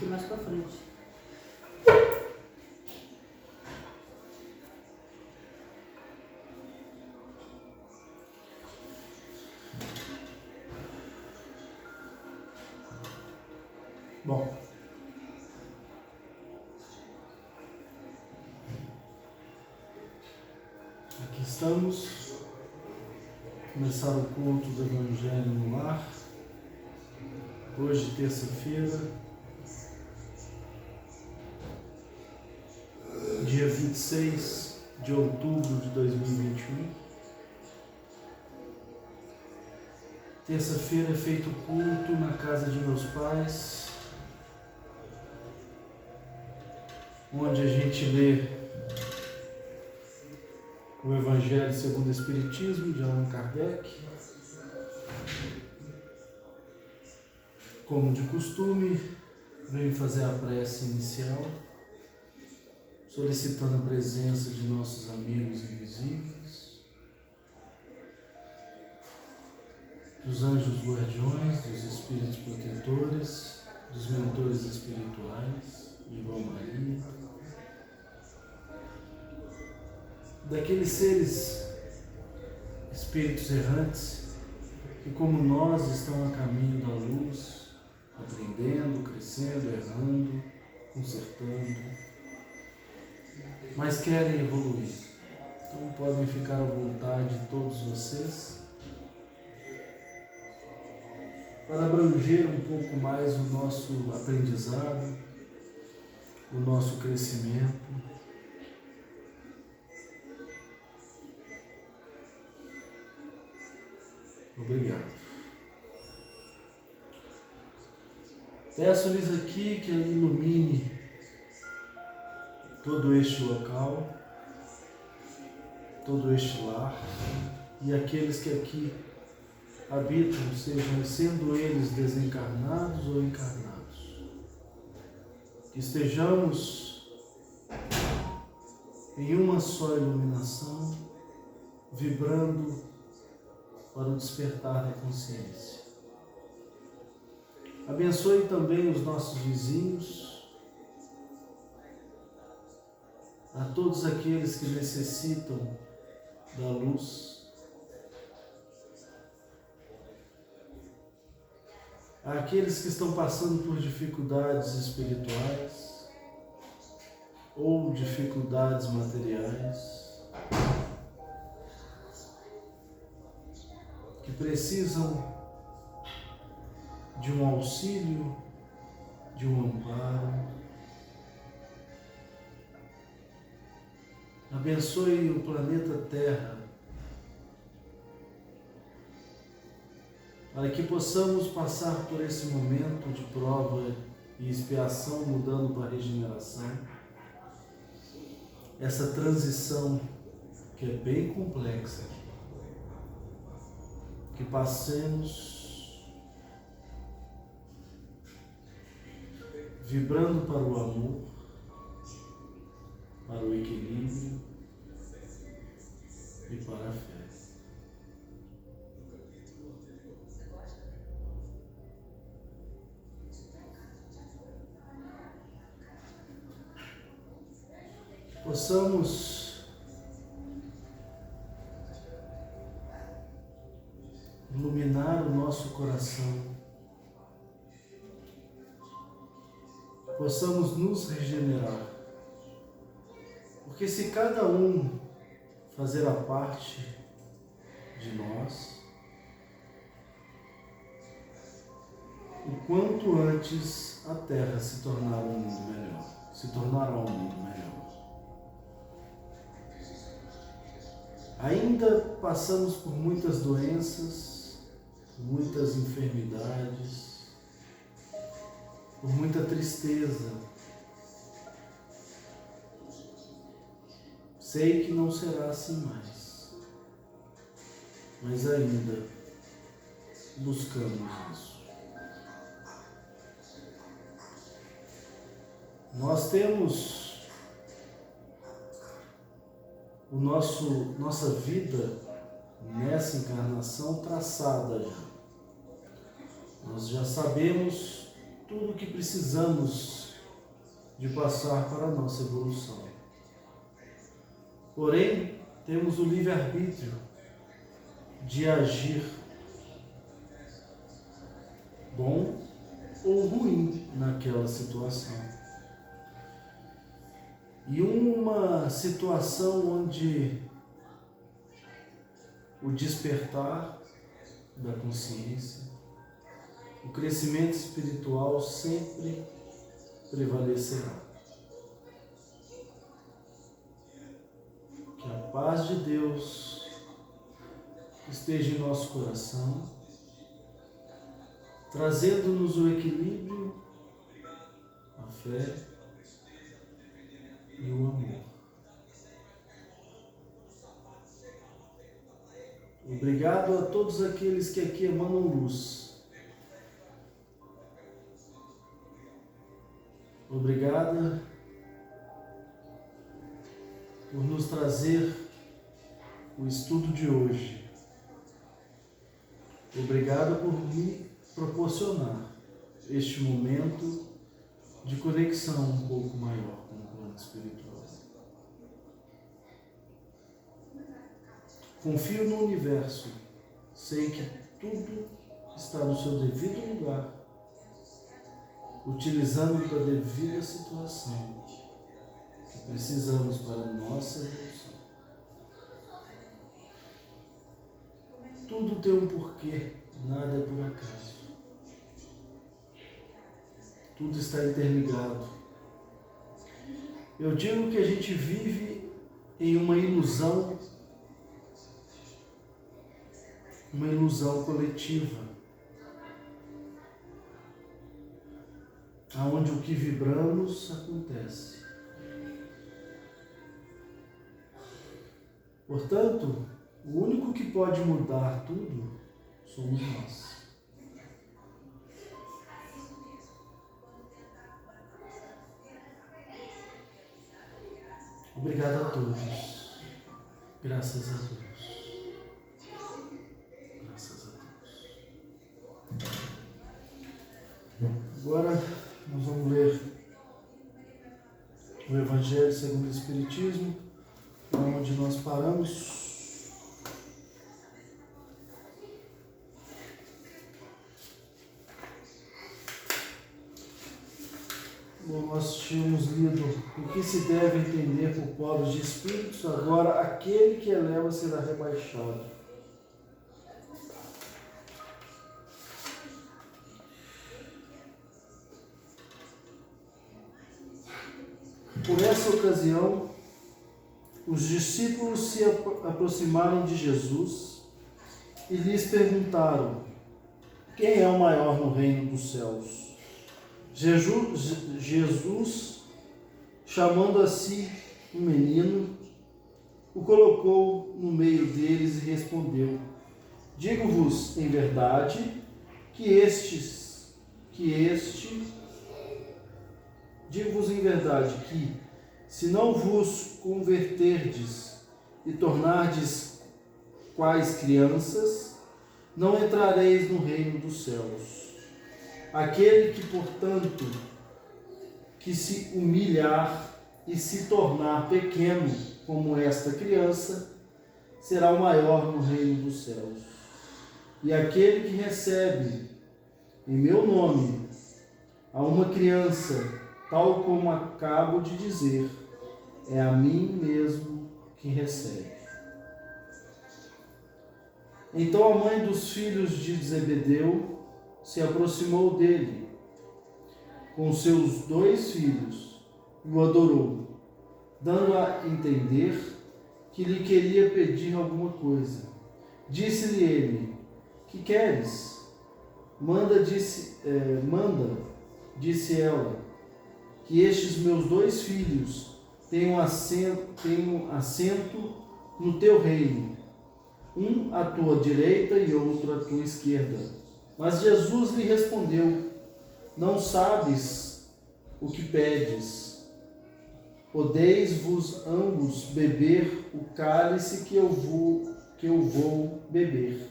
aqui mais pra frente. Bom, aqui estamos. Começar o culto do Evangelho no Lar. Hoje, terça-feira, dia 26 de outubro de 2021. Terça-feira é feito culto na casa de meus pais, onde a gente lê o Evangelho segundo o Espiritismo, de Allan Kardec. Como de costume, venho fazer a prece inicial, solicitando a presença de nossos amigos invisíveis, dos anjos guardiões, dos espíritos protetores, dos mentores espirituais, de Irmã Maria, daqueles seres, espíritos errantes, que como nós estão a caminho da luz, aprendendo, crescendo, errando, consertando, mas querem evoluir. Então podem ficar à vontade todos vocês para abranger um pouco mais o nosso aprendizado, o nosso crescimento. Obrigado. Peço-lhes aqui que ilumine todo este local, todo este lar e aqueles que aqui habitam, sendo eles desencarnados ou encarnados. Que estejamos em uma só iluminação, vibrando para o despertar da consciência. Abençoe também os nossos vizinhos, a todos aqueles que necessitam da luz, àqueles que estão passando por dificuldades espirituais ou dificuldades materiais, que precisam de um auxílio, de um amparo. Abençoe o planeta Terra, para que possamos passar por esse momento de prova e expiação, mudando para a regeneração, essa transição que é bem complexa, que passemos vibrando para o amor, para o equilíbrio e para a fé. Possamos iluminar o nosso coração, possamos nos regenerar, porque se cada um fazer a parte de nós, o quanto antes a Terra se tornará um mundo melhor, Ainda passamos por muitas doenças, muitas enfermidades, por muita tristeza. Sei que não será assim mais, mas ainda buscamos isso. Nós temos nossa vida nessa encarnação traçada já. Nós já sabemos tudo o que precisamos de passar para a nossa evolução. Porém, temos o livre-arbítrio de agir bom ou ruim naquela situação. E uma situação onde o despertar da consciência, o crescimento espiritual sempre prevalecerá. Que a paz de Deus esteja em nosso coração, trazendo-nos o equilíbrio, a fé e o amor. Obrigado a todos aqueles que aqui emanam luz. Obrigada por nos trazer o estudo de hoje. Obrigado por me proporcionar este momento de conexão um pouco maior com o plano espiritual. Confio no universo, sei que tudo está no seu devido lugar, utilizando da devida situação que precisamos para a nossa evolução. Tudo tem um porquê, nada é por acaso. Tudo está interligado. Eu digo que a gente vive em uma ilusão coletiva, aonde o que vibramos acontece. Portanto, o único que pode mudar tudo somos nós. Obrigado a todos. Graças a Deus. Agora nós vamos ler o Evangelho segundo o Espiritismo, onde nós paramos. Bom, nós tínhamos lido o que se deve entender por pobres de espíritos, agora aquele que eleva será rebaixado. Por essa ocasião, os discípulos se aproximaram de Jesus e lhes perguntaram: quem é o maior no reino dos céus? Jesus, chamando a si um menino, o colocou no meio deles e respondeu: digo-vos em verdade digo-vos em verdade que, se não vos converterdes e tornardes quais crianças, não entrareis no reino dos céus. Aquele que, portanto, que se humilhar e se tornar pequeno como esta criança, será o maior no reino dos céus. E aquele que recebe em meu nome a uma criança, tal como acabo de dizer, é a mim mesmo que recebe. Então a mãe dos filhos de Zebedeu se aproximou dele com seus 2 filhos e o adorou, dando a entender que lhe queria pedir alguma coisa. Disse-lhe ele: que queres? Manda, disse ela, que estes meus 2 filhos tenham assento no teu reino, um à tua direita e outro à tua esquerda. Mas Jesus lhe respondeu: não sabes o que pedes. Podeis-vos ambos beber o cálice que eu vou beber?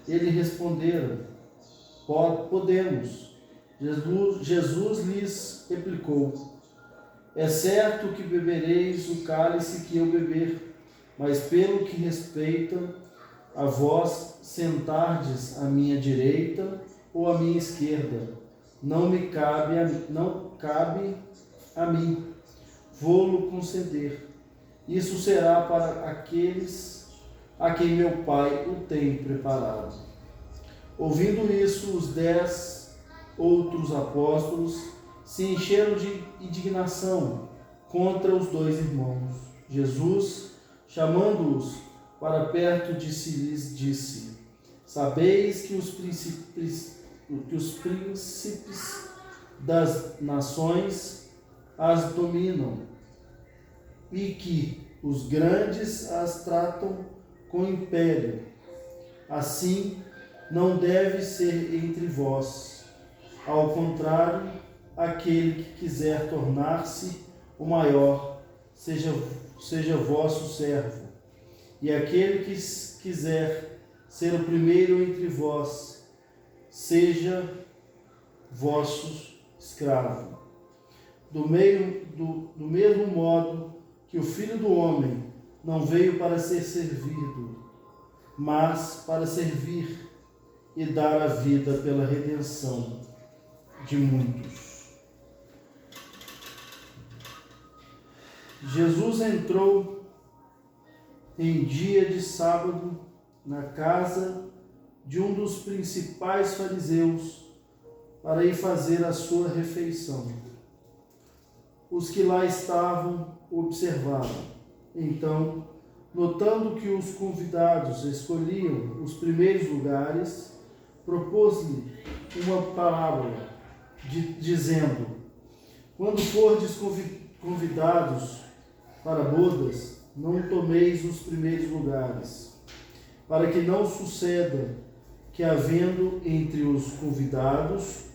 Ele respondera: podemos. Jesus lhes replicou: é certo que bebereis o cálice que eu beber, mas pelo que respeita a vós sentardes à minha direita ou à minha esquerda, não cabe a mim vou-lo conceder. Isso será para aqueles a quem meu Pai o tem preparado. Ouvindo isso, os 10 outros apóstolos se encheram de indignação contra os 2 irmãos. Jesus, chamando-os para perto de si, lhes disse: sabeis que os príncipes das nações as dominam e que os grandes as tratam com império. Assim não deve ser entre vós. Ao contrário, aquele que quiser tornar-se o maior, seja vosso servo. E aquele que quiser ser o primeiro entre vós, seja vosso escravo. Do mesmo modo que o Filho do Homem não veio para ser servido, mas para servir e dar a vida pela redenção de muitos. Jesus entrou em dia de sábado na casa de um dos principais fariseus para ir fazer a sua refeição. Os que lá estavam observaram. Então, notando que os convidados escolhiam os primeiros lugares, propôs-lhe uma parábola, dizendo: quando fordes convidados para bodas, não tomeis os primeiros lugares, para que não suceda que, havendo entre os convidados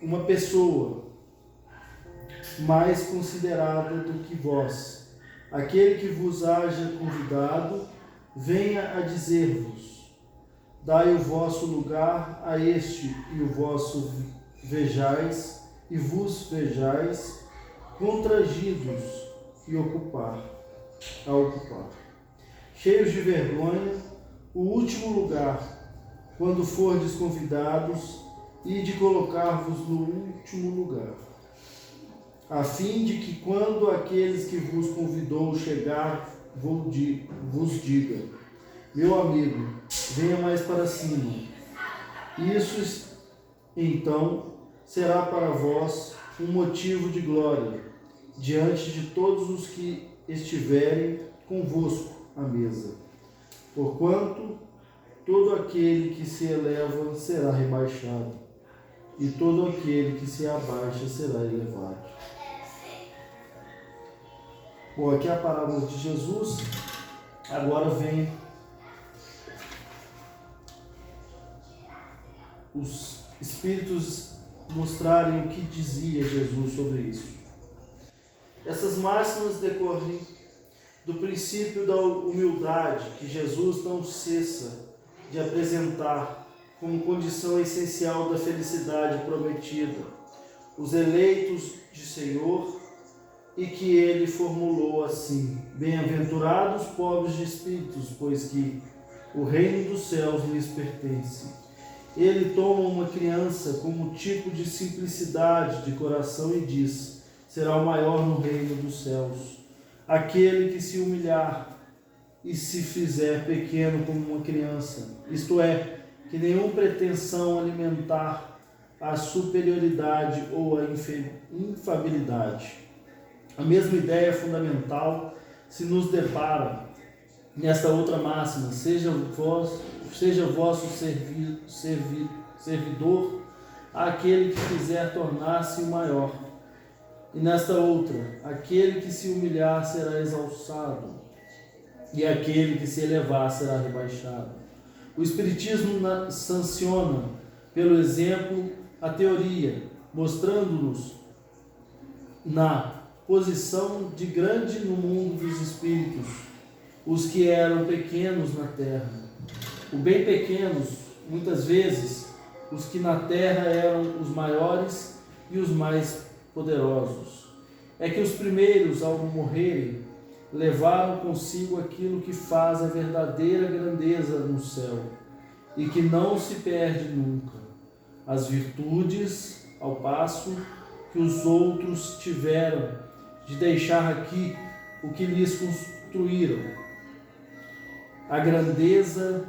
uma pessoa mais considerada do que vós, aquele que vos haja convidado venha a dizer-vos: dai o vosso lugar a este, e o vosso vos vejais contragidos a ocupar. Cheios de vergonha, o último lugar, quando fordes convidados, e de colocar-vos no último lugar, a fim de que, quando aqueles que vos convidou chegar, vos diga: meu amigo, venha mais para cima. Isso, então, será para vós um motivo de glória diante de todos os que estiverem convosco à mesa. Porquanto todo aquele que se eleva será rebaixado, e todo aquele que se abaixa será elevado. Bom, aqui é a parábola de Jesus. Agora vem os Espíritos mostrarem o que dizia Jesus sobre isso. Essas máximas decorrem do princípio da humildade que Jesus não cessa de apresentar como condição essencial da felicidade prometida, os eleitos de Senhor, e que ele formulou assim: bem-aventurados pobres de espíritos, pois que o reino dos céus lhes pertence. Ele toma uma criança como tipo de simplicidade de coração e diz: será o maior no reino dos céus. Aquele que se humilhar e se fizer pequeno como uma criança, isto é, que nenhuma pretensão alimentar a superioridade ou a infabilidade. A mesma ideia fundamental se nos depara nesta outra máxima: seja vosso servidor aquele que quiser tornar-se o maior. E nesta outra: aquele que se humilhar será exalçado, e aquele que se elevar será rebaixado. O Espiritismo sanciona, pelo exemplo, a teoria, mostrando-nos na posição de grande no mundo dos espíritos os que eram pequenos na terra. O bem pequenos, muitas vezes, os que na terra eram os maiores e os mais poderosos. É que os primeiros, ao morrerem, levaram consigo aquilo que faz a verdadeira grandeza no céu e que não se perde nunca, as virtudes, ao passo que os outros tiveram de deixar aqui o que lhes construíram, a grandeza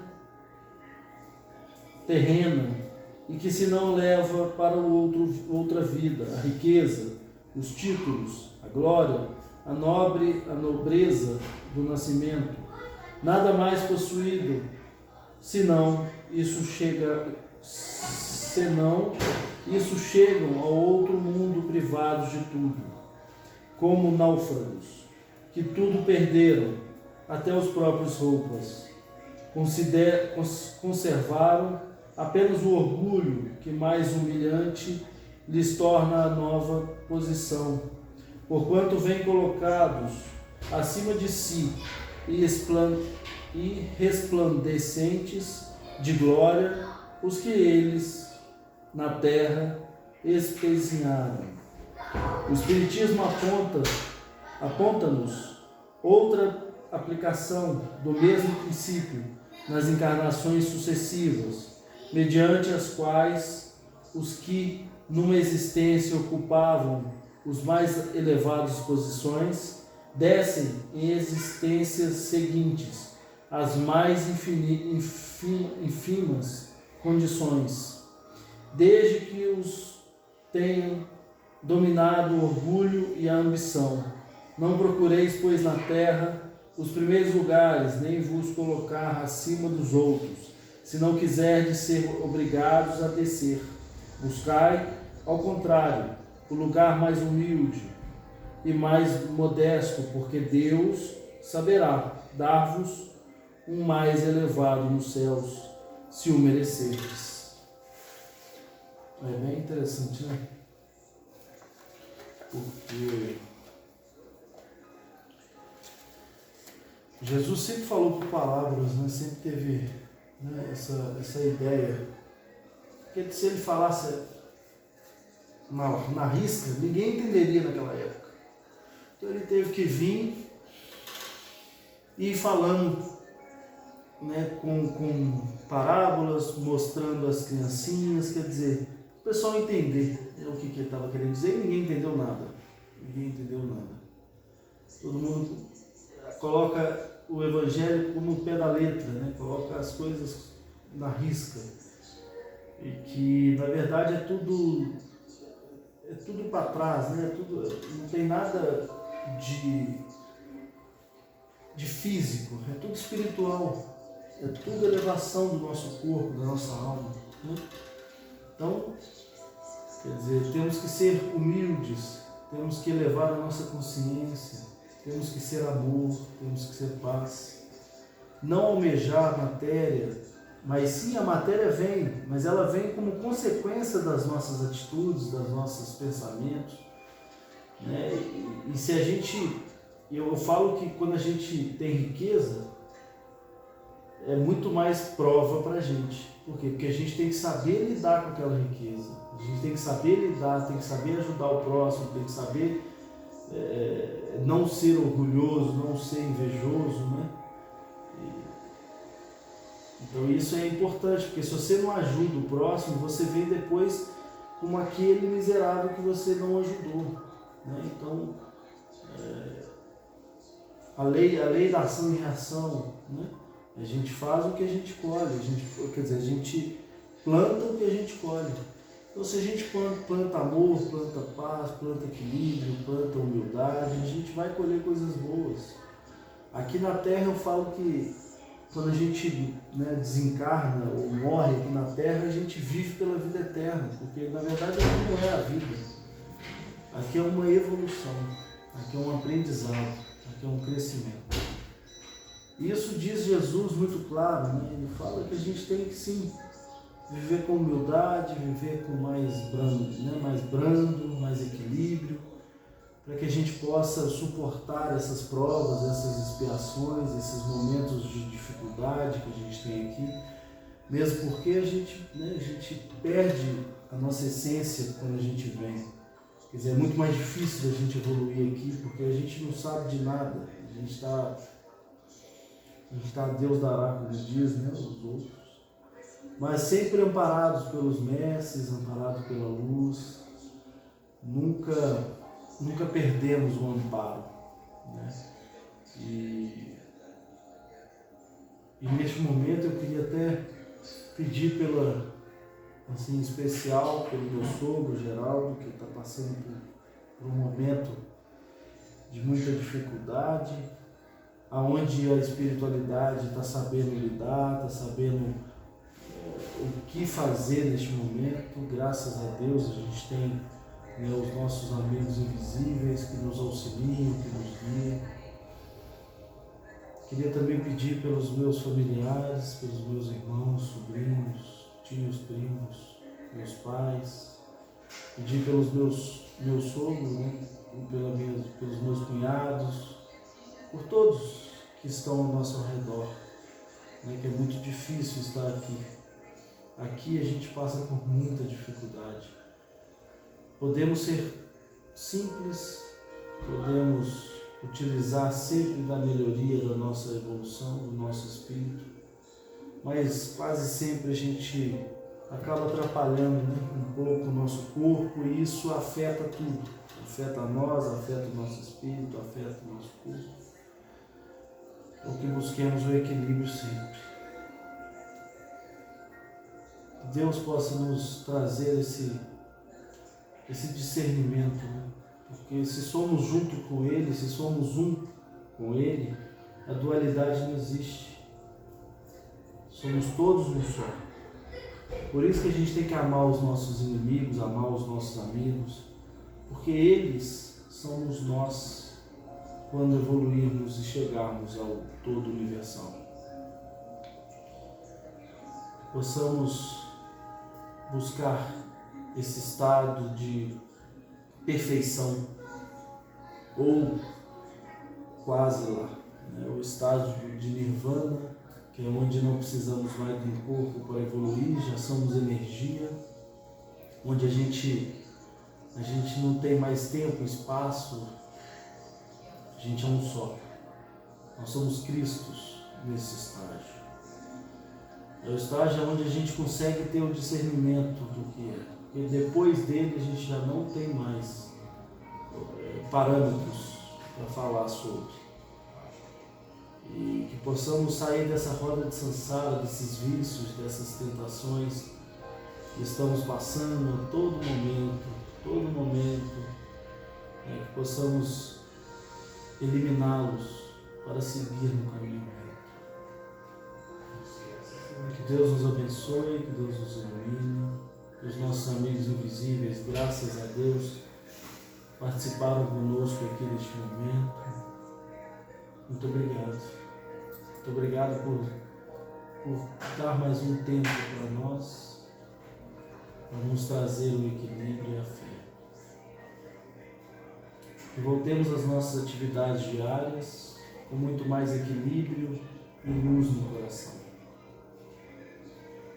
terrena, e que se não leva para outra vida, a riqueza, os títulos, a glória, a nobreza do nascimento, nada mais possuído, senão isso chegam ao outro mundo privados de tudo, como náufragos, que tudo perderam, até os próprios roupas. Conservaram apenas o orgulho, que mais humilhante lhes torna a nova posição, porquanto vêm colocados acima de si e resplandecentes de glória os que eles na terra espezinharam. O Espiritismo aponta-nos outra aplicação do mesmo princípio nas encarnações sucessivas, mediante as quais os que numa existência ocupavam os mais elevadas posições descem em existências seguintes as mais ínfimas condições, desde que os tenham dominado o orgulho e a ambição. Não procureis, pois, na terra os primeiros lugares, nem vos colocar acima dos outros, se não quiserdes ser obrigados a descer. Buscai, ao contrário, o lugar mais humilde e mais modesto, porque Deus saberá dar-vos um mais elevado nos céus, se o merecerdes. É bem interessante, né? Porque Jesus sempre falou por palavras, né? Sempre teve, né, essa ideia. Porque se ele falasse na risca, ninguém entenderia naquela época. Então ele teve que vir e ir falando, né, com parábolas, mostrando às criancinhas, quer dizer, o pessoal entender, né, o que ele estava querendo dizer, e ninguém entendeu nada. Ninguém entendeu nada. Todo mundo coloca o Evangelho como no pé da letra, né? Coloca as coisas na risca. E que, na verdade, é tudo para trás, né? Não tem nada de físico, é tudo espiritual. É tudo elevação do nosso corpo, da nossa alma, né? Então, quer dizer, temos que ser humildes, temos que elevar a nossa consciência, temos que ser amor, temos que ser paz. Não almejar matéria, mas sim a matéria vem, mas ela vem como consequência das nossas atitudes, dos nossos pensamentos, né? E se a gente, eu falo que quando a gente tem riqueza, é muito mais prova para a gente. Por quê? Porque a gente tem que saber lidar com aquela riqueza. A gente tem que saber lidar, tem que saber ajudar o próximo, tem que saber não ser orgulhoso, não ser invejoso, né? Então isso é importante, porque se você não ajuda o próximo, você vem depois como aquele miserável que você não ajudou, né? Então, a lei da ação e reação, né? A gente faz o que a gente colhe, a gente planta o que a gente colhe. Então, se a gente planta amor, planta paz, planta equilíbrio, planta humildade, a gente vai colher coisas boas. Aqui na Terra eu falo que quando a gente, né, desencarna ou morre aqui na Terra, a gente vive pela vida eterna, porque na verdade aqui não é a vida. Aqui é uma evolução, aqui é um aprendizado, aqui é um crescimento. Isso diz Jesus muito claro, né? Ele fala que a gente tem que sim viver com humildade, viver com mais brando, mais equilíbrio, para que a gente possa suportar essas provas, essas expiações, esses momentos de dificuldade que a gente tem aqui, Mesmo porque a gente perde a nossa essência quando a gente vem. Quer dizer, é muito mais difícil da gente evoluir aqui, porque a gente não sabe de nada. A gente está Deus dará, como diz, né, os outros. Mas sempre amparados pelos mestres, amparados pela luz. Nunca perdemos o amparo, né? E neste momento eu queria até pedir em especial pelo meu sogro, Geraldo, que está passando por um momento de muita dificuldade, aonde a espiritualidade está sabendo lidar, está sabendo o que fazer neste momento. Graças a Deus a gente tem, né, os nossos amigos invisíveis que nos auxiliam, que nos guiam. Queria também pedir pelos meus familiares, pelos meus irmãos, sobrinhos, tios, primos, meus pais. Pedir pelos meus sogros, né? Pelos meus cunhados, por todos que estão ao nosso redor, né? Que é muito difícil estar aqui. Aqui a gente passa por muita dificuldade. Podemos ser simples, podemos utilizar sempre da melhoria da nossa evolução, do nosso espírito, mas quase sempre a gente acaba atrapalhando, né, um pouco o nosso corpo, e isso afeta tudo. Afeta nós, afeta o nosso espírito, afeta o nosso corpo. Então que busquemos o equilíbrio sempre. Que Deus possa nos trazer esse discernimento, né? Porque se somos junto com Ele, se somos um com Ele, a dualidade não existe. Somos todos um só. Por isso que a gente tem que amar os nossos inimigos, amar os nossos amigos, porque eles somos nós quando evoluirmos e chegarmos ao todo universal. Possamos buscar esse estado de perfeição, ou quase lá, né? O estado de nirvana, que é onde não precisamos mais de um corpo para evoluir, já somos energia, onde a gente não tem mais tempo, espaço, a gente é um só. Nós somos Cristos nesse estágio. É o estágio onde a gente consegue ter o discernimento do que é. Porque depois dele a gente já não tem mais parâmetros para falar sobre. E que possamos sair dessa roda de samsara, desses vícios, dessas tentações que estamos passando a todo momento, que possamos eliminá-los para seguir no caminho reto. Que Deus nos abençoe, que Deus nos ilumine. Os nossos amigos invisíveis, graças a Deus, participaram conosco aqui neste momento. Muito obrigado. Muito obrigado por dar mais um tempo para nós, para nos trazer o equilíbrio e a fé. Que voltemos às nossas atividades diárias com muito mais equilíbrio e luz no coração.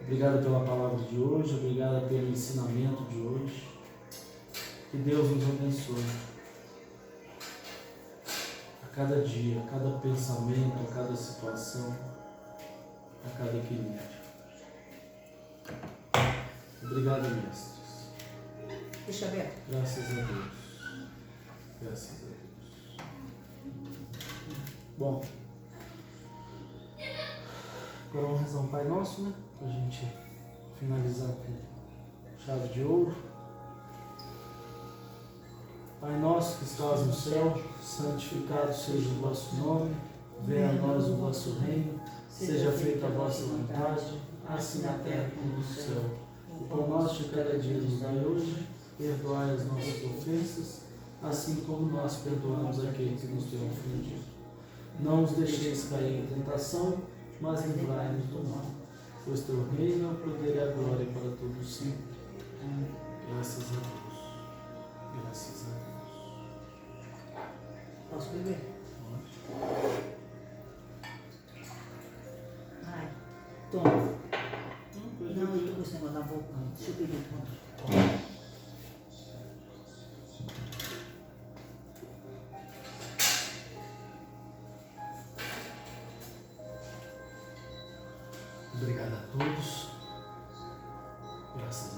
Obrigado pela palavra de hoje, obrigado pelo ensinamento de hoje. Que Deus nos abençoe a cada dia, a cada pensamento, a cada situação, a cada equilíbrio. Obrigado, mestres. Deixa aberto. Graças a Deus. Graças a Deus. Bom, agora vamos rezar um Pai Nosso, né? Para a gente finalizar com chave de ouro. Pai nosso que estás no céu, santificado seja o vosso nome, venha a nós o vosso reino, seja feita a vossa vontade, assim na terra como no céu. O pão nosso de cada dia nos dai hoje, perdoai as nossas ofensas, assim como nós perdoamos aqueles que nos têm ofendido. Não nos deixeis cair em tentação, mas livrai-nos do mal. Pois teu reino, o poder e a glória para todos sempre. Graças a Deus. Graças a Deus. Posso beber? Ai, toma. com esse negócio na boca, não. Deixa eu pedir outro. Obrigado a todos. Graças a